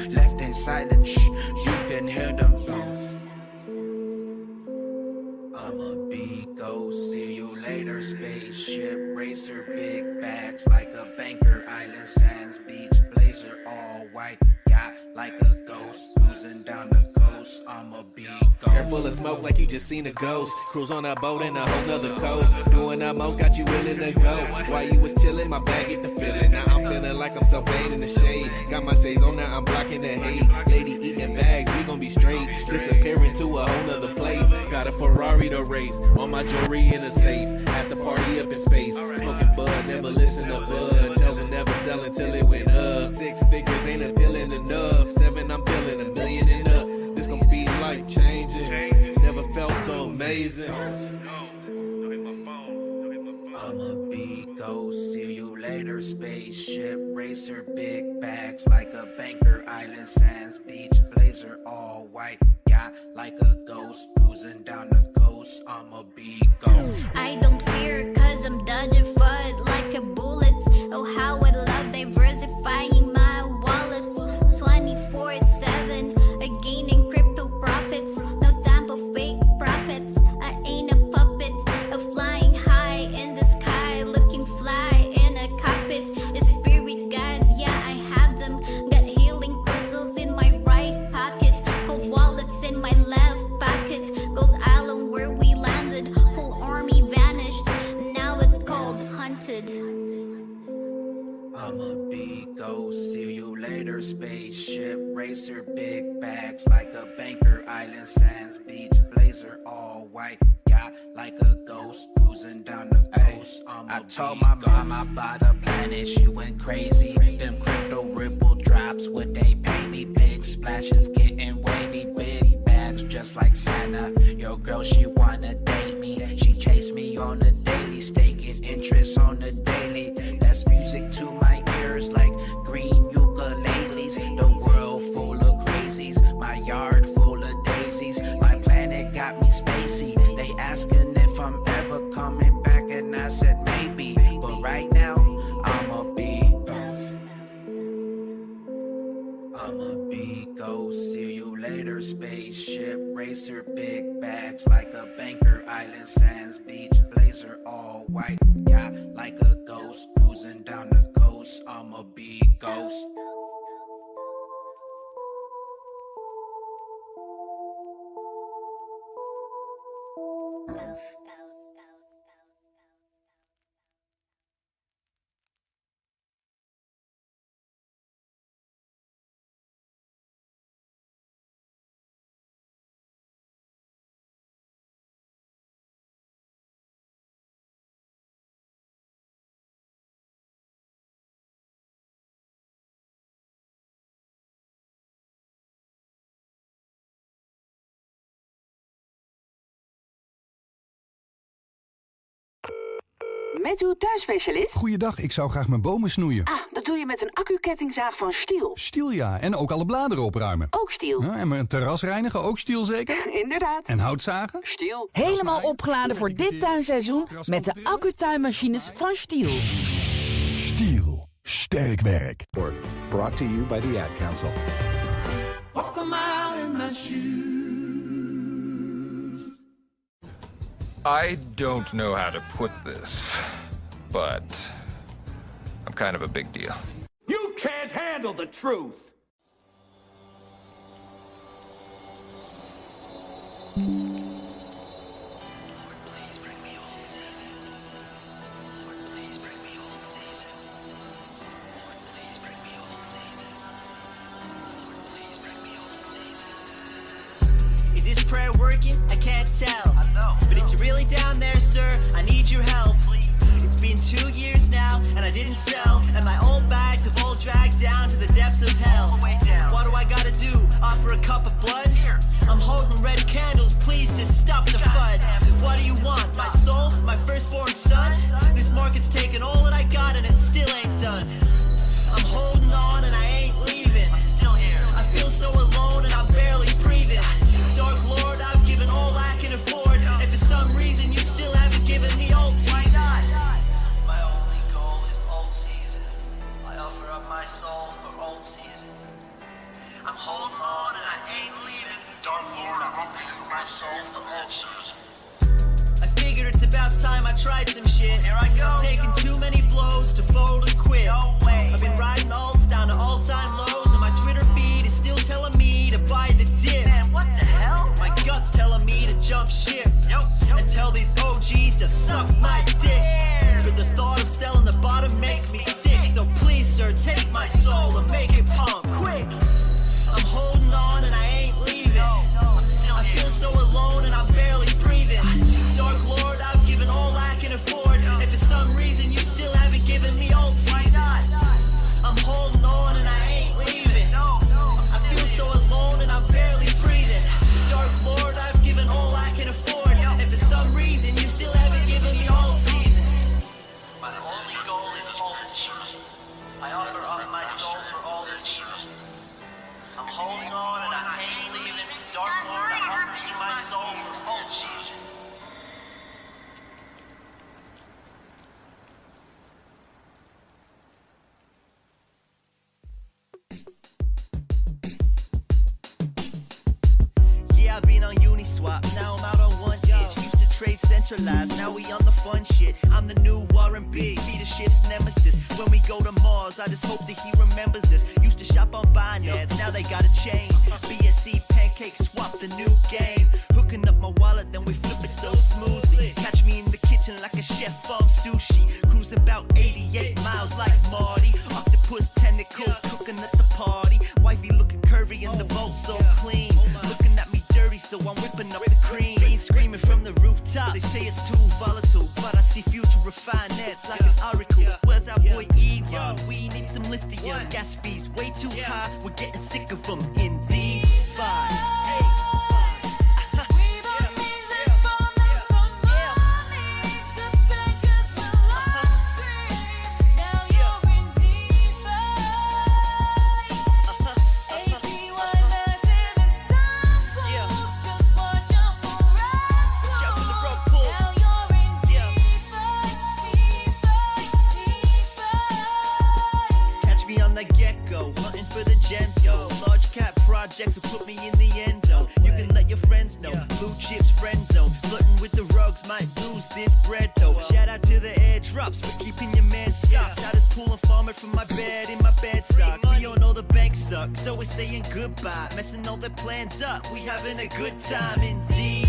left in silence. You can hear them. I'm a big ghost, see you later. Spaceship racer, big bags like a banker. Island sands, beach blazer, all white. Yeah, like a ghost, cruising down the coast. I'm a big ghost. Hair full of smoke like you just seen a ghost. Cruise on a boat in a whole nother coast. Doing the most, got you willing to go. While you was chilling, my bag get the feeling. Now I'm feeling like I'm self-made in the shade. Got my shades on, now I'm blocking the hate. Lady eating bags, we gon' be straight. Disappearing to a whole nother place. Got a Ferrari to race. All my jewelry in a safe. At the party up in space. Smoking bud, never listen to bud. Tells will never sell until it went up. 6 figures ain't appealing enough. 7, I'm feeling $1 million and up. This gon' be life changing. Never felt so amazing. I'm a big ghost, see you later. Spaceship racer, big bags like a banker. Island sands, beach blazer, all white. Yeah, like a ghost, cruising down the coast. I'm a big ghost. I don't fear, cause I'm dodging FUD like a bullet. Oh, how I love diversifying my wallets. 24/7, gaining crypto profits. No time for fake profits. I ain't a puppet, flying high in the sky, looking fly in a cockpit. Spirit guides, yeah, I have them. Got healing crystals in my right pocket, cold wallets in my left pocket. Ghost Island where we landed, whole army vanished. Now it's called hunted. I'm a big ghost, see you later. Spaceship racer, big bags like a banker. Island sands, beach blazer, all white. Yeah, like a ghost, cruising down the coast. I told my mom I bought a planet, she went crazy. Them crypto ripple drops, would they pay me? Big splashes, getting wavy, big bags just like Santa. Your girl, she wanna date me. She chased me on the daily, staking interest on the daily. That's music to my ears like green ukuleles. The world full of crazies, my yard full of daisies. My planet got me spacey. They asking if I'm ever coming back, and I said maybe. But right now, I'm a big ghost. I'm a big ghost, see you later. Spaceship racer, big bags like a banker. Island sands, beach blazer, all white. Yeah, like a ghost, cruising down the coast. I'm a big ghost. Met uw tuinspecialist? Goeiedag, ik zou graag mijn bomen snoeien. Ah, dat doe je met een accu-kettingzaag van Stihl. Stihl, ja. En ook alle bladeren opruimen. Ook Stihl. Ja, en mijn terras reinigen, ook Stihl zeker? Inderdaad. En houtzagen? Stihl. Helemaal opgeladen voor dit tuinseizoen met de accu-tuinmachines van Stihl. Stihl. Sterk werk. Brought to you by the Ad Council. Walk a mile in my shoes. I don't know how to put this, but I'm kind of a big deal. You can't handle the truth! Is this prayer working? I can't tell. But if you're really down there, sir, I need your help. It's been 2 years now, and I didn't sell. And my old bags have all dragged down to the depths of hell. What do I gotta do? Offer a cup of blood? I'm holding red candles, please just stop the FUD. What do you want? My soul? My firstborn son? This market's taken all that I got, and it still ain't done. I'm holding on, and I ain't leaving. I'm still here. I feel so alone, and I'm barely breathing. Dark Lord, I've given all I can afford, and for some reason you still haven't given me old season. Why not? My only goal is old season. I offer up my soul for old season. I figured it's about time I tried some shit. Here I go. I've taken too many blows to fold and quit. No way. I've been riding alts down to all-time lows, and my Twitter feed is still telling me to buy the dip. Man, what the hell? My gut's telling me to jump ship. And tell these OGs to suck my dick. But the thought of selling the bottom makes me sick. So please, sir, take my soul and make it pump quick. I'm holding on and I ain't leaving. I'm still here. I feel so alone and I'm barely breathing. Dark Lord, I've given all I can afford. If for some reason you still haven't given me all season, I'm holding on and I ain't leaving. I feel so alone and I'm barely breathing. Dark Lord, I've given all I can afford. If for some reason you still haven't given me all season, my only goal is all season. I offer up my soul for all the season. I'm holding on and I ain't leaving. Dark Lord, I'm offering my soul for all season. Yeah, I've been on Uniswap, now I'm out on one itch. Used to trade centralized, now we on the fun shit. I'm the new Warren B, leadership's nemesis. When we go to Mars, I just hope that he remembers this. Used to shop on Binance, now they got a chain. BSC pancake swap, the new game. Hooking up my wallet, then we flip it so smoothly. Catch me in the kitchen like a chef on sushi. Cruising about 88 miles like Marty. Octopus tentacles, cooking at the party. Wifey looking curvy and the vault so clean. Looking at me dirty, so I'm whipping up the cream. Beans screaming from the rooftop, they say it's too volatile, but I see future finance like an oracle. Where's our boy Elon? We need some lithium. Gas fees way too high, we're getting sick of them. Indeed, hunting for the gems, yo. Large cap projects will put me in the end zone. You can let your friends know. Blue chips friend zone. Flirting with the rugs might lose this bread though. Shout out to the airdrops for keeping your man stocked. I just pull a farmer from my bed in my bed sock. We all know the bank sucks, so we're saying goodbye. Messing all their plans up. We having a good time indeed.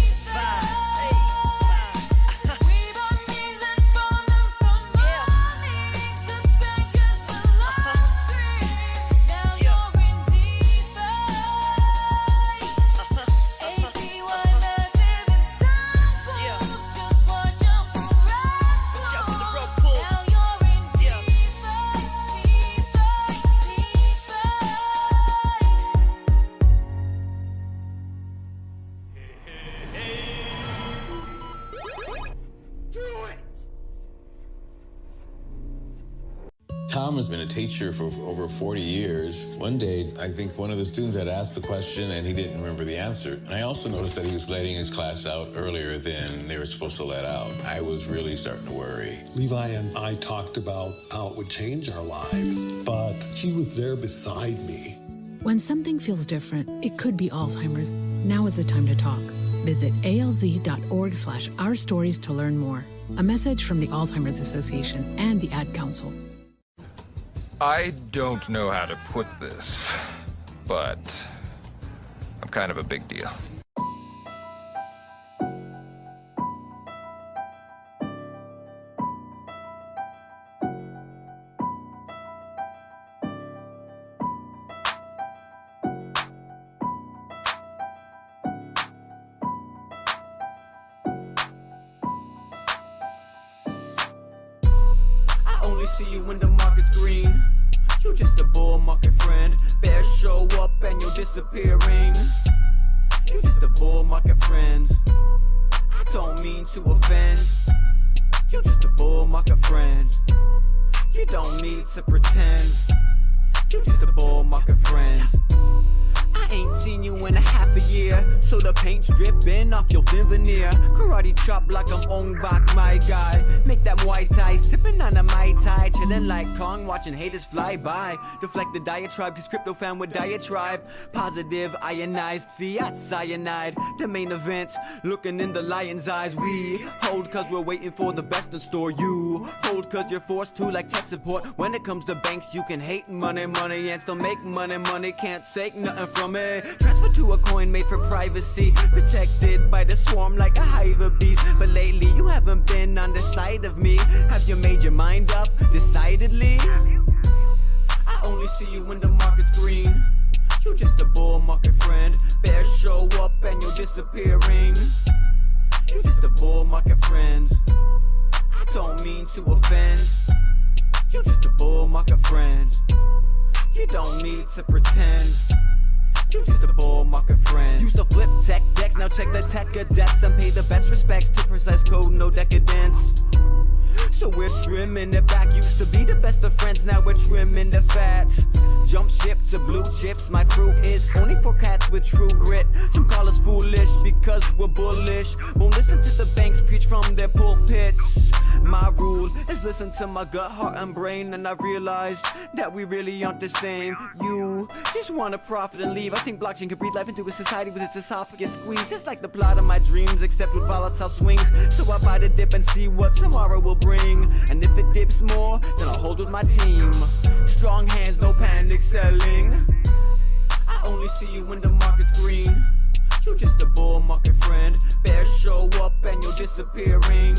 Tom has been a teacher for over 40 years. One day, I think one of the students had asked the question and he didn't remember the answer. And I also noticed that he was letting his class out earlier than they were supposed to let out. I was really starting to worry. Levi and I talked about how it would change our lives, but he was there beside me. When something feels different, it could be Alzheimer's. Now is the time to talk. Visit alz.org/ourstories to learn more. A message from the Alzheimer's Association and the Ad Council. I don't know how to put this, but I'm kind of a big deal. I only see you when the market's green. You just a bull market friend. Bears show up and you're disappearing. You just a bull market friend. I don't mean to offend. You just a bull market friend. You don't need to pretend. You just a bull market friend. I ain't seen you in a half a year, so the the paint dripping off your thin veneer. Karate chop like I'm Ong Bak, my guy. Make that Muay Thai, sipping on a Mai Tai. Chillin' like Kong, watching haters fly by. Deflect the diatribe, cause crypto fan with diatribe. Positive, ionized, fiat cyanide. The main event, looking in the lion's eyes. We hold cause we're waiting for the best in store. You hold cause you're forced to like tech support. When it comes to banks, you can hate money, and still make money, can't take nothing from it. Transfer to a coin made for privacy, protected by the swarm like a hive of bees. But lately you haven't been on the side of me. Have you made your mind up, decidedly? I only see you when the market's green. You just a bull market friend. Bears show up and you're disappearing. You just a bull market friend. I don't mean to offend. You just a bull market friend. You don't need to pretend. You just a bull market friend. Used to flip tech decks, now check the tech adepts and pay the best respects to precise code, no decadence. So we're trimming it back. Used to be the best of friends, now we're trimming the fat. Jump ship to blue chips, my crew is only for cats with true grit. Some call us foolish because we're bullish. Won't listen to the banks preach from their pulpits. My rule is listen to my gut, heart and brain. And I realized that we really aren't the same. You just wanna profit and leave. I think blockchain can breathe life into a society with its esophagus squeezed. It's like the plot of my dreams, except with volatile swings. So I buy the dip and see what tomorrow will bring. And if it dips more, then I'll hold with my team. Strong hands, no panic selling. I only see you when the market's green. You just a bull market friend. Bears show up and you're disappearing.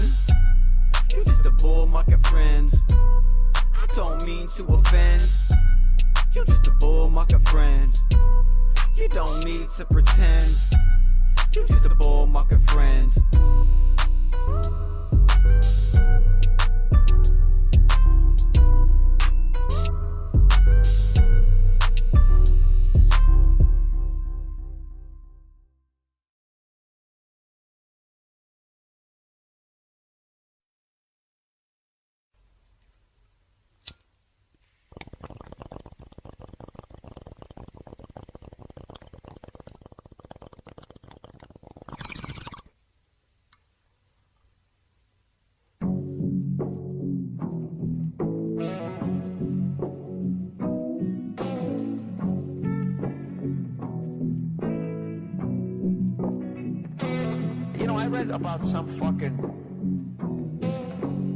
You just a bull market friend. I don't mean to offend. You just a bull market friend. You don't need to pretend. You just a bull market friend. About some fucking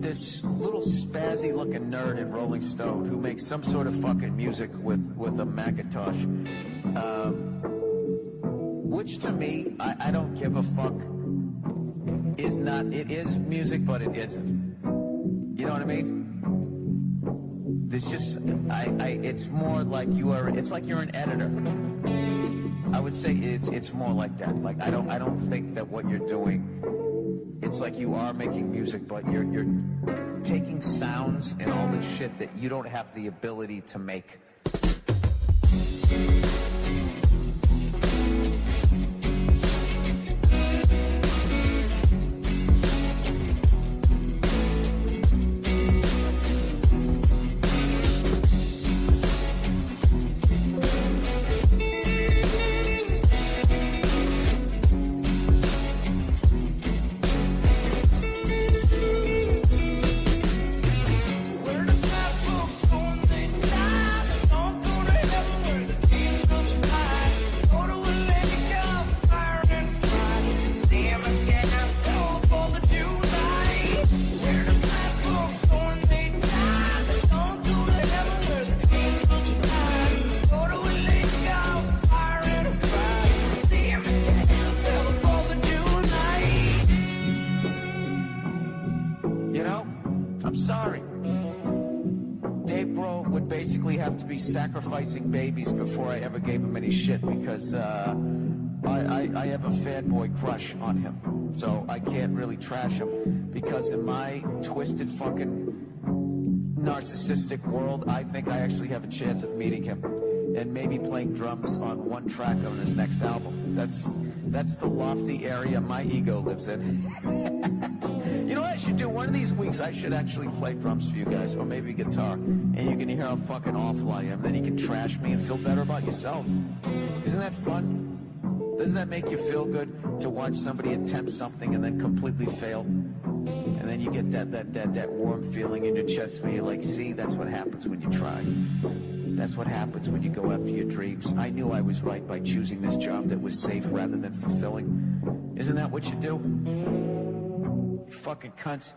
this little spazzy looking nerd in Rolling Stone who makes some sort of fucking music with a Macintosh, which to me I don't give a fuck. Is not, it is music, but it isn't. You know what I mean? There's just it's more like it's like you're an editor. I would say it's more like that. Like I don't think that what you're doing, it's like you are making music, but you're taking sounds and all this shit that you don't have the ability to make. Sacrificing babies before I ever gave him any shit because I have a fanboy crush on him, so I can't really trash him because in my twisted fucking narcissistic world I think I actually have a chance of meeting him and maybe playing drums on one track on his next album. That's the lofty area my ego lives in. You know what I should do? One of these weeks I should actually play drums for you guys, or maybe guitar, and you can hear how fucking awful I am. Then you can trash me and feel better about yourselves. Isn't that fun? Doesn't that make you feel good to watch somebody attempt something and then completely fail? And then you get that warm feeling in your chest where you're like, see, that's what happens when you try. That's what happens when you go after your dreams. I knew I was right by choosing this job that was safe rather than fulfilling. Isn't that what you do? You fucking cunts.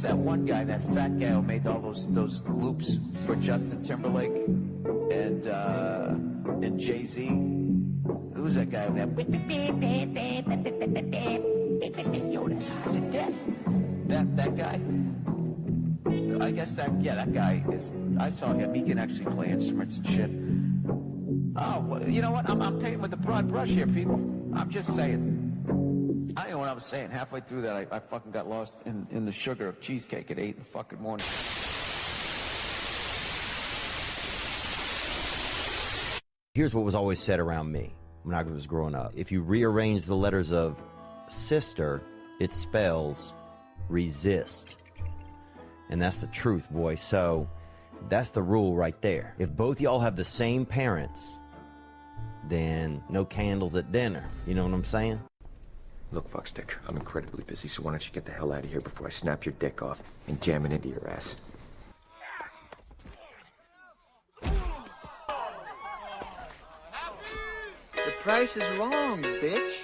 That one guy, that fat guy who made all those loops for Justin Timberlake and Jay-Z. Who's that guy? Yo, that's hot to death. That guy. I guess that guy is. I saw him. He can actually play instruments and shit. Oh, well, you know what? I'm painting with the broad brush here, people. I'm just saying. I know what I was saying. Halfway through that, I fucking got lost in the sugar of cheesecake at 8 in the fucking morning. Here's what was always said around me when I was growing up. If you rearrange the letters of sister, it spells resist. And that's the truth, boy. So that's the rule right there. If both y'all have the same parents, then no candles at dinner. You know what I'm saying? Look, fuckstick, I'm incredibly busy, so why don't you get the hell out of here before I snap your dick off and jam it into your ass. The price is wrong, bitch.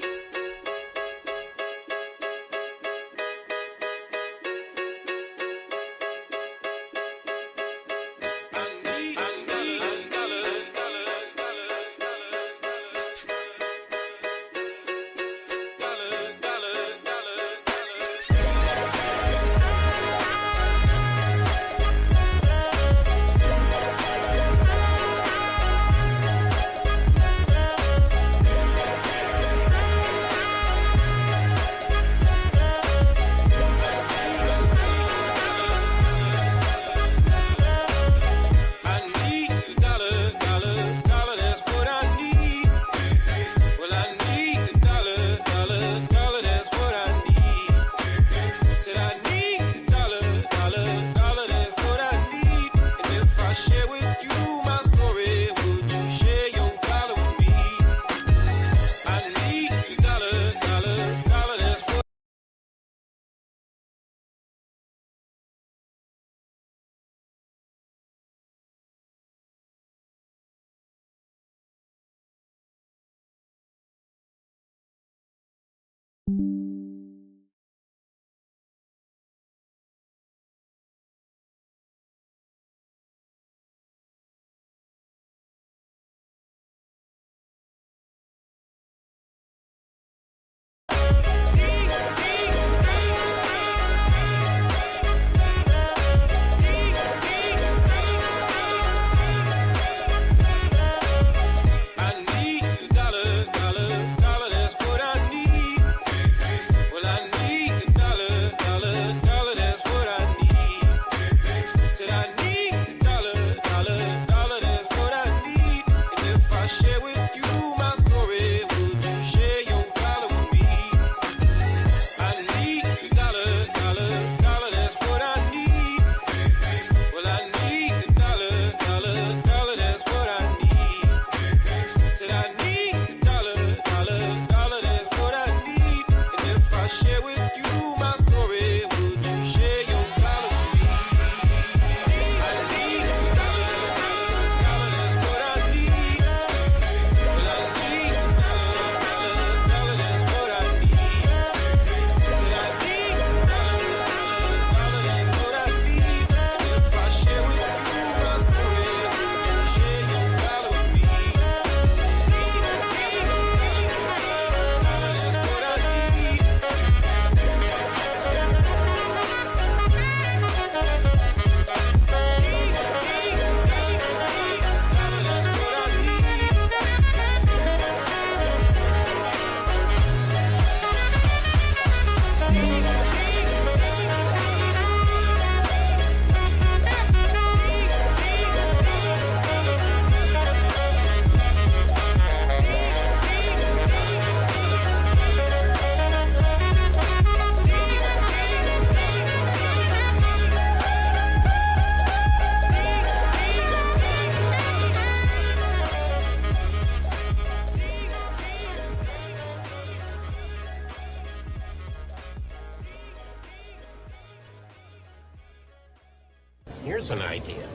Here's an idea.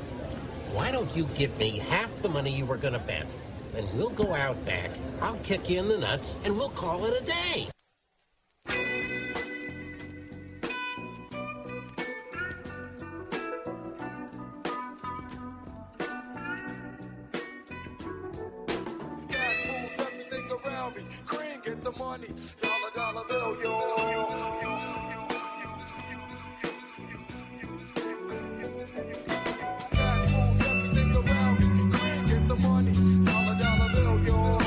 Why don't you give me half the money you were gonna bet? Then we'll go out back, I'll kick you in the nuts, and we'll call it a day. Cash moves everything around me. Cream, get the money. Dollar bill, yo. Cash moves everything around me. Cream, get the money. Dollar bill, yo.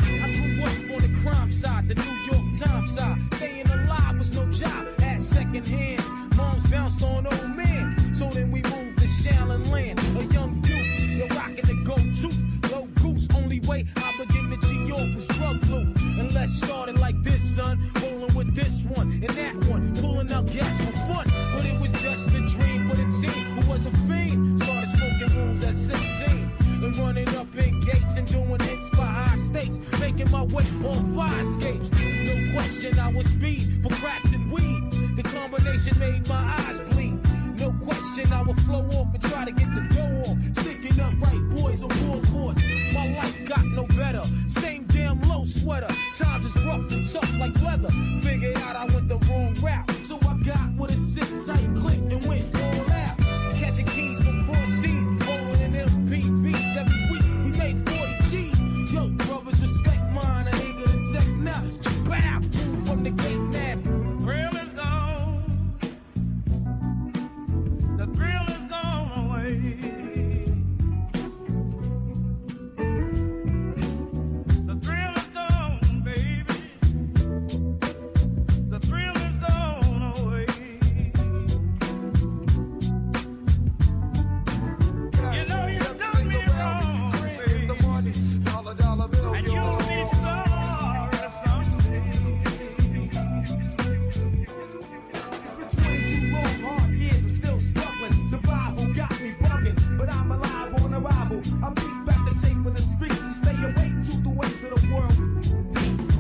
I grew up on the crime side, the New York Times side. Staying alive was no job, at second hands. Moms bounced on old men, so then we moved to Shallon Land. A young youth, you're rocking the go-to. Low goose, only way I begin to G-York was drug loot. And let's start it like this, son. Rolling with this one and that one, pulling out gas for fun. But it was just a dream for the team who was a fiend. Started smoking rules at 16. And running up in gates and doing hits for high stakes. Making my way on fire escapes. No question I was speed for cracks and weed. The combination made my eyes bleed. No question I would flow off and try to get the dough on. Sticking up right boys on board. My life got no better. Same damn low sweater. Times is rough and tough like leather. Figured out I went the wrong route. So I got with a sit tight click and went all out. Catching keys from cross seas. Rolling in MPVs every week. We made 40 G's. Yo, brothers, respect mine. I ain't gonna take now. Bow, move from the gate now. Thrill is gone. The thrill is gone away. The thrill is gone, baby. The thrill is gone away. You know you done me wrong, baby. The money. Dollar bill, And yo. you'll be sorry someday. It's been 22 long, hard years and still struggling. Survival got me bugging, but I'm alive on arrival. I beat back the shape of the streets and stay awake to the ways of the world.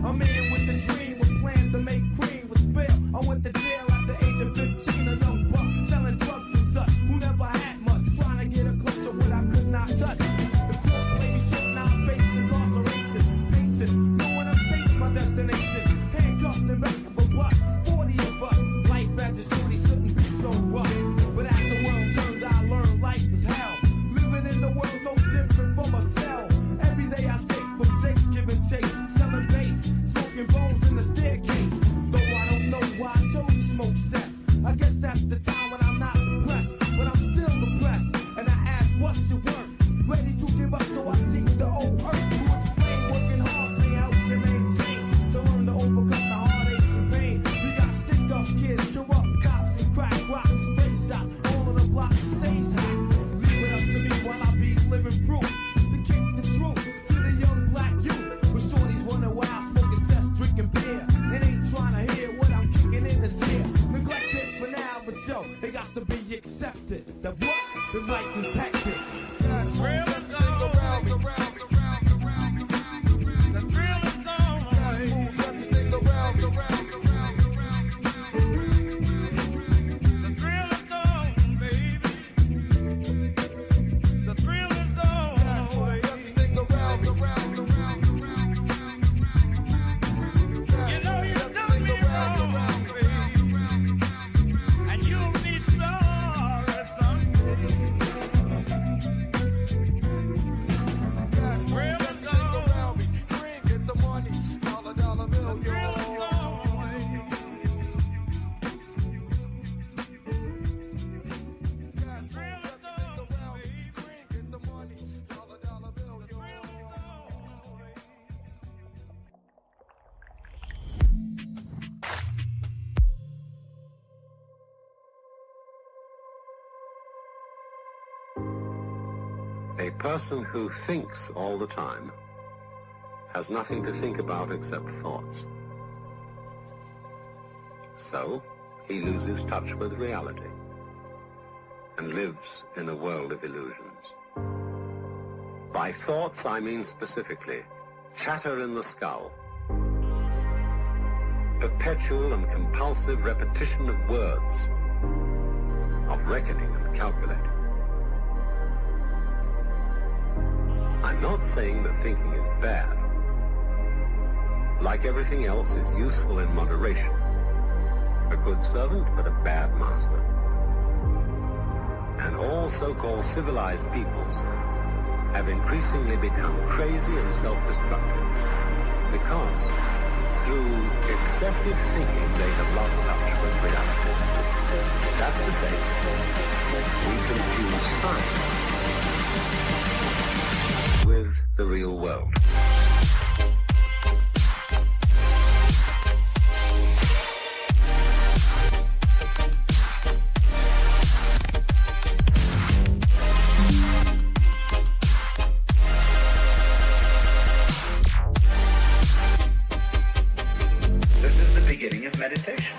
I'm in with the dream, with plans to make cream with fail. I went to jail at the age of 15, a young buck selling drugs and such, who never had much, trying to get a clutch of what I could not touch. The court made me short, now I'm facing incarceration. Pacing, no one else thinks my destination. Handcuffed and back of a buck, 40 of us. Life as a shorty shouldn't be so rough. But as the world turned, I learned life is hell. Living in the world no different from a cell. Every day I escape from Jake's giving chase, selling bass, smoking bones in the staircase. Though I don't know why I chose to smoke cess. I guess that's the time when I'm not depressed, but I'm still depressed. And I ask, what's your work? Ready to give up, so I seek the old earth to explain. Working hard may help you maintain, to learn to overcome the heartaches and pain. You got stick up kids, corrupt cops and crack rocks and stray shots. All of the block stays hot. Leave it up to me while I be living proof to kick the truth to the young black youth. But shorties running wild, smoking cess, drinking beer, and ain't trying to hear what I'm kicking in his ear. Neglected for now, but yo, it got to be accepted. That what? The life is hectic. The thrill is gone. The thrill is gone away. Everything around. The thrill is gone, baby. The thrill is gone away. Everything around. You know you done me wrong, baby. And you'll be sorry someday. Cash Thrill moves is everything gone. around me. Cream, get the money. Dollar bill, The thrill is yo. gone away. Cash moves everything around me. Cream, get the money. Dollar bill, yo. A person who thinks all the time has nothing to think about except thoughts. So, he loses touch with reality and lives in a world of illusions. By thoughts, I mean specifically chatter in the skull, perpetual and compulsive repetition of words, of reckoning and calculating. I'm not saying that thinking is bad. Like everything else, is useful in moderation. A good servant, but a bad master. And all so-called civilized peoples have increasingly become crazy and self-destructive because through excessive thinking they have lost touch with reality. That's to say, we confuse science with the real world. Meditation.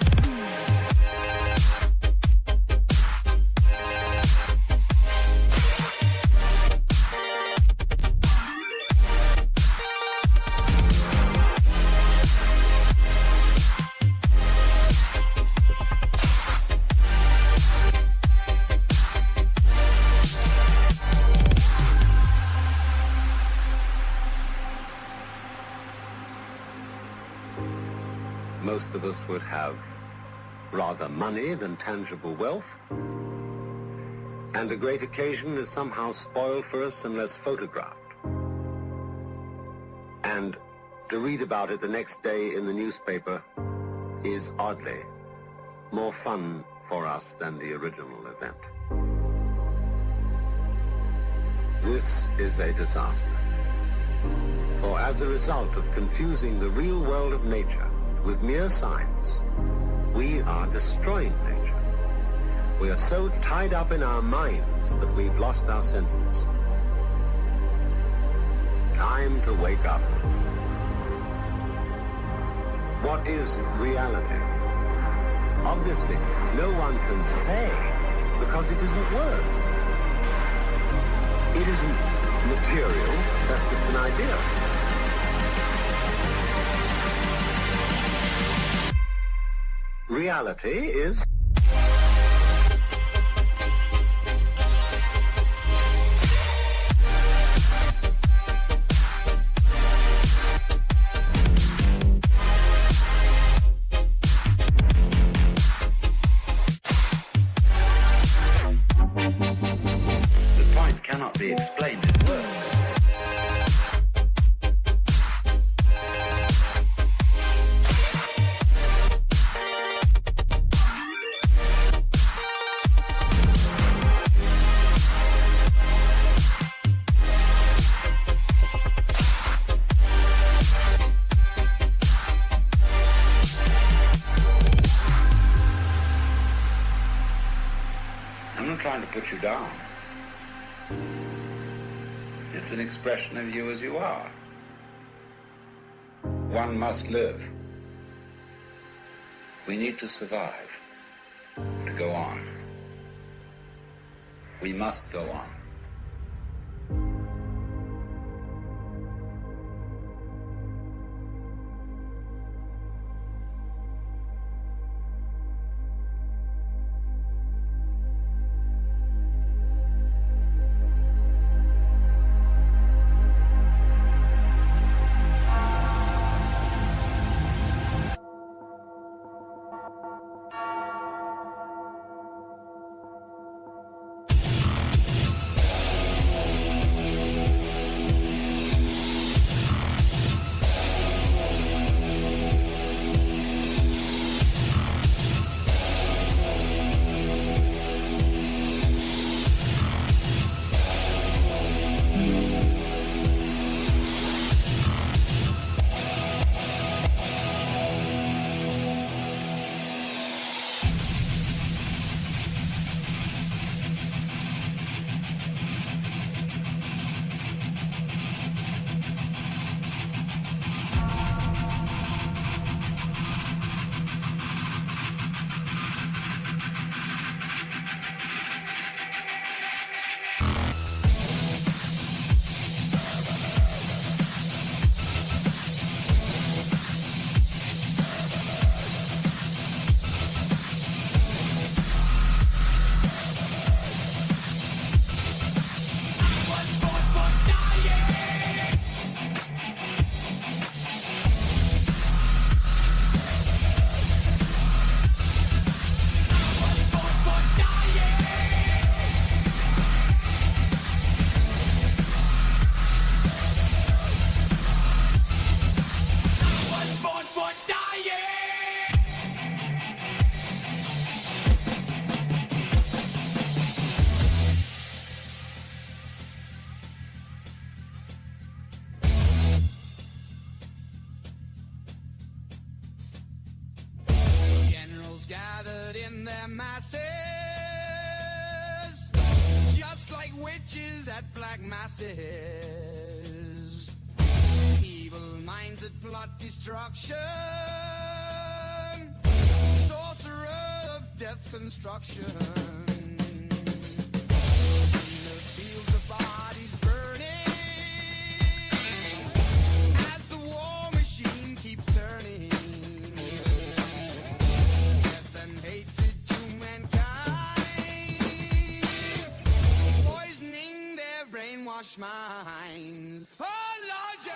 Most of us would have rather money than tangible wealth, and a great occasion is somehow spoiled for us unless photographed. And to read about it the next day in the newspaper is oddly more fun for us than the original event. This is a disaster. For as a result of confusing the real world of nature with mere science, we are destroying nature. We are so tied up in our minds that we've lost our senses. Time to wake up. What is reality? Obviously, no one can say because it isn't words. It isn't material, that's just an idea. Reality is... The point cannot be explained in words. I'm not trying to put you down. It's an expression of you as you are. One must live. We need to survive, to go on. We must go on. masses, just like witches at black masses. Evil minds that plot destruction, sorcerer of death's construction. In the fields of bodies burning, as the war machine keeps turning. Death and hatred to mankind, poisoning their brainwashed minds. Oh Lord, yeah.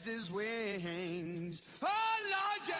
His wings. Oh Lord, yeah.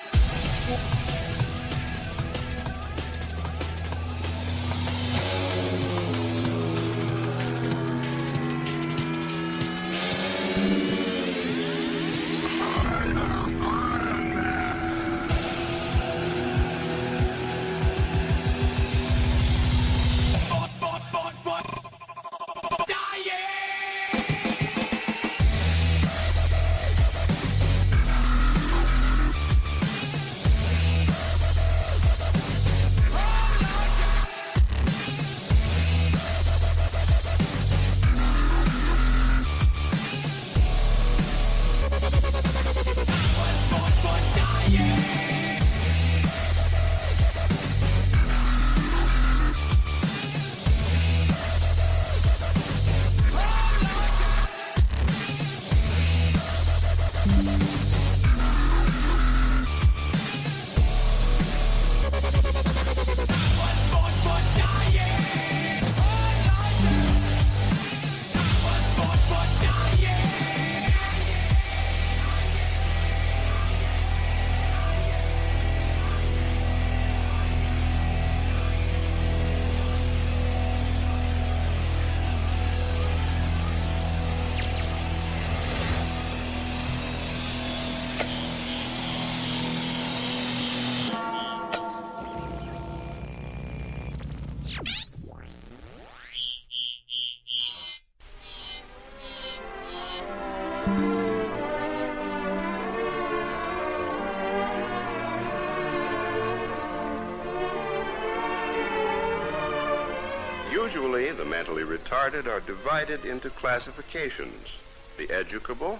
Usually, the mentally retarded are divided into classifications: the educable,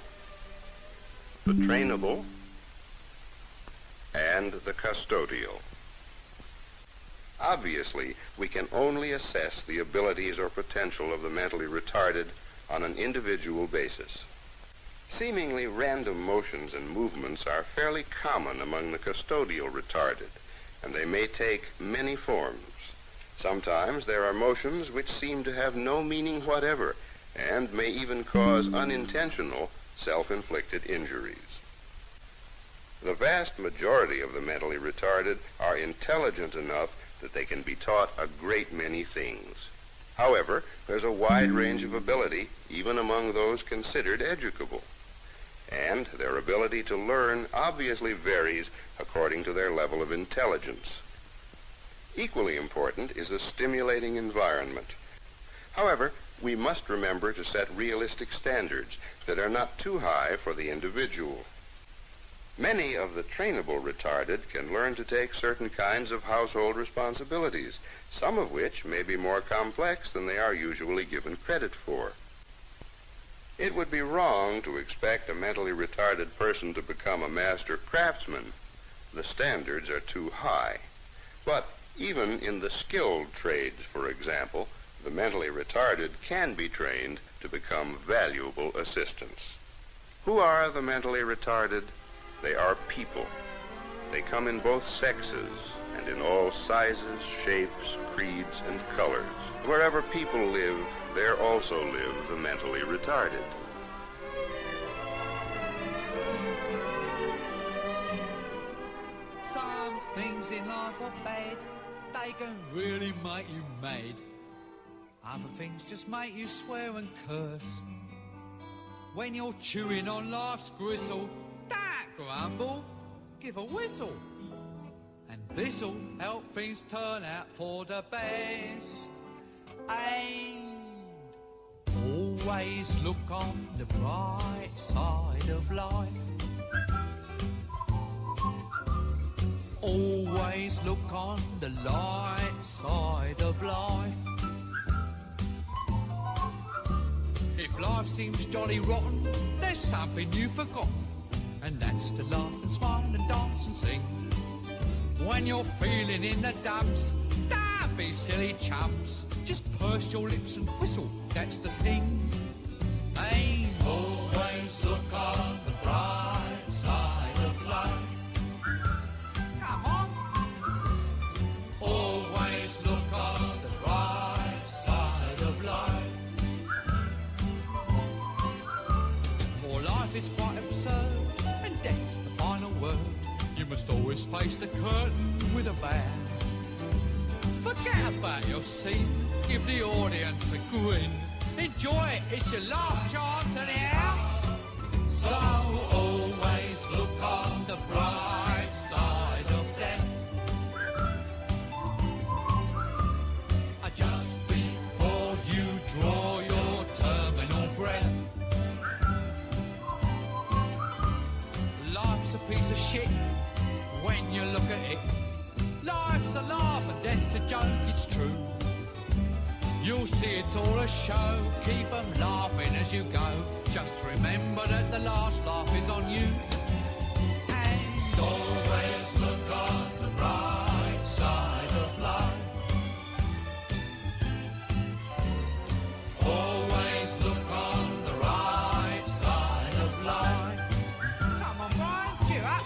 the trainable, and the custodial. Obviously, we can only assess the abilities or potential of the mentally retarded on an individual basis. Seemingly random motions and movements are fairly common among the custodial retarded, and they may take many forms. Sometimes there are motions which seem to have no meaning whatever and may even cause unintentional self-inflicted injuries. The vast majority of the mentally retarded are intelligent enough that they can be taught a great many things. However, there's a wide range of ability even among those considered educable, and their ability to learn obviously varies according to their level of intelligence. Equally important is a stimulating environment. However, we must remember to set realistic standards that are not too high for the individual. Many of the trainable retarded can learn to take certain kinds of household responsibilities, some of which may be more complex than they are usually given credit for. It would be wrong to expect a mentally retarded person to become a master craftsman. The standards are too high. But even in the skilled trades, for example, the mentally retarded can be trained to become valuable assistants. Who are the mentally retarded? They are people. They come in both sexes and in all sizes, shapes, creeds, and colors. Wherever people live, there also live the mentally retarded. Some things in life are bad. They can really make you mad. Other things just make you swear and curse. When you're chewing on life's gristle, don't grumble, give a whistle. And this'll help things turn out for the best. And always look on the bright side of life. Always look on the light side of life. If life seems jolly rotten, there's something you've forgotten, and that's to laugh and smile and dance and sing. When you're feeling in the dumps, don't be silly chumps. Just purse your lips and whistle, that's the thing. Hey, always look on the bright side of life. Come on. Always look on the bright side of life. For life is quite absurd, and death's the final word. You must always face the curtain with a bow. Forget about your scene, give the audience a grin. Enjoy it, it's your last chance anyhow. So always look on the bright side of death. Just before you draw your terminal breath. Life's a piece of shit when you look at it. Life's a laugh and death's a joke, it's true. You'll see it's all a show, keep 'em laughing as you go. Just remember that the last laugh is on you. And always look on the bright side of life. Always look on the right side of life. Come on, Brian, cheer up.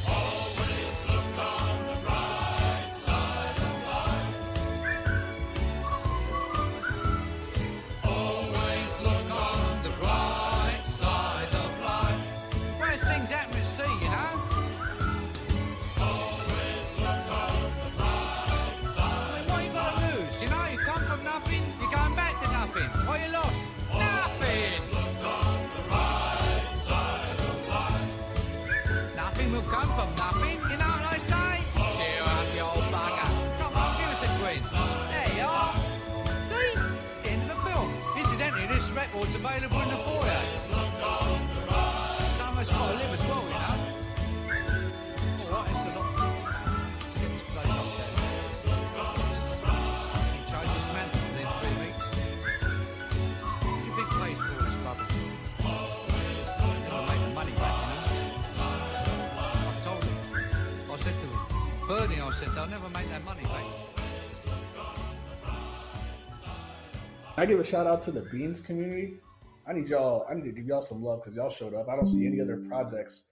Always look on the right side of life. Always look on the right side of life. Worst things happen at sea, you know. Always look on the right side. What you got to lose? You know, you come from nothing, you're going back to nothing. What you lost? Nothing. Look on the right side of life. Nothing will come from nothing, you know what I say? Cheer up, you old bugger. Come on, give us a quiz. There you are. See? It's the end of the film. Incidentally, this record's available in the foyer. Someone's got to live as well, you know. All right, it's a lot. Let's get this place up there. Change this mantle within 3 weeks. You think plays for all this rubbish? You'll make the money back, you know. I told said they'll never make that money back. I give a shout out to the Beans community. I need to give y'all some love because y'all showed up. I don't see any other projects,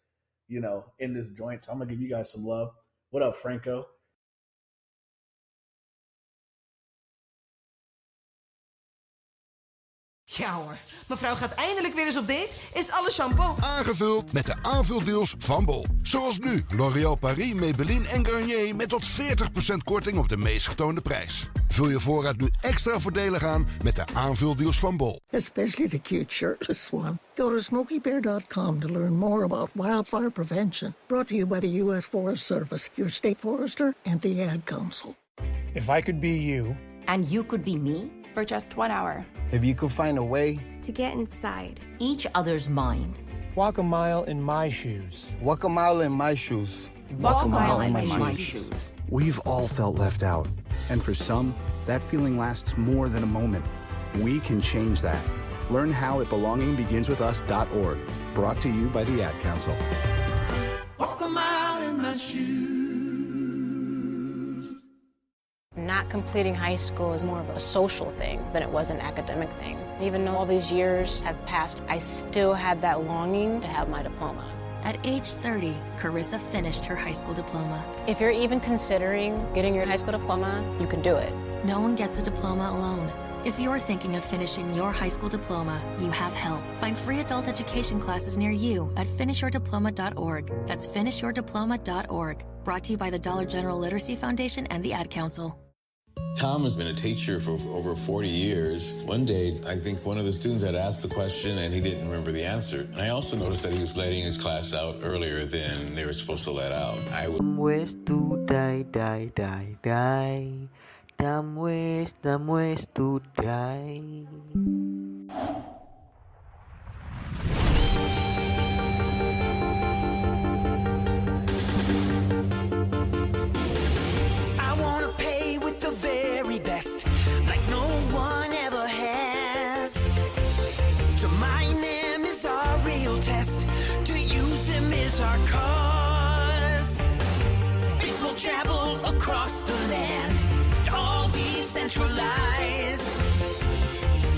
in this joint. So I'm gonna give you guys some love. What up, Franco? Ja hoor, mevrouw gaat eindelijk weer eens op date. Is alle shampoo Aangevuld met de aanvuldeals van Bol. Zoals nu L'Oréal Paris, Maybelline en Garnier met tot 40% korting op de meest getoonde prijs. Vul je voorraad nu extra voordelig aan met de aanvuldeals van Bol. Especially the cute shirtless one. Go to SmokeyBear.com to learn more about wildfire prevention. Brought to you by the U.S. Forest Service, your state forester, and the Ad Council. If I could be you. And you could be me? For just 1 hour. If you could find a way to get inside each other's mind. Walk a mile in my shoes. Walk a mile in my shoes. Walk a mile in my shoes. We've all felt left out. And for some, that feeling lasts more than a moment. We can change that. Learn how at belongingbeginswithus.org. Brought to you by the Ad Council. Walk a mile in my shoes. Not completing high school is more of a social thing than it was an academic thing. Even though all these years have passed, I still had that longing to have my diploma. At age 30, Carissa finished her high school diploma. If you're even considering getting your high school diploma, you can do it. No one gets a diploma alone. If you're thinking of finishing your high school diploma, you have help. Find free adult education classes near you at finishyourdiploma.org. That's finishyourdiploma.org. Brought to you by the Dollar General Literacy Foundation and the Ad Council. Tom has been a teacher for over 40 years. One day, I think one of the students had asked the question and he didn't remember the answer. And I also noticed that he was letting his class out earlier than they were supposed to let out. Dumb ways to die, die, die, die. Dumb ways to die. I wanna pay with the very best, like no one ever has. To mine them is our real test, to use them is our cause. It will travel across the land, all decentralized.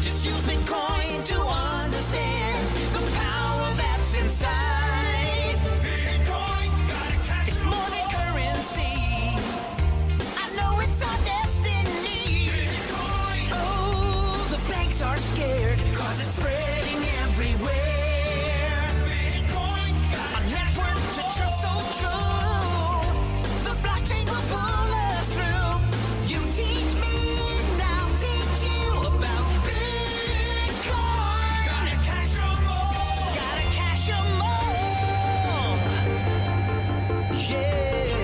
Just use Bitcoin to understand the power that's inside. Bitcoin, gotta cash. It's more than currency. I know it's our destiny. Bitcoin. Oh, the banks are scared, cause it's spreading everywhere. Bitcoin, a network to trust so true. The blockchain will pull us through. You teach me, and I'll teach you about Bitcoin. Gotta cash 'em all. Gotta cash 'em all. Yeah.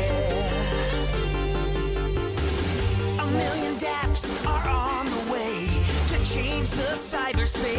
1 million dApps are on the way to change the cyberspace.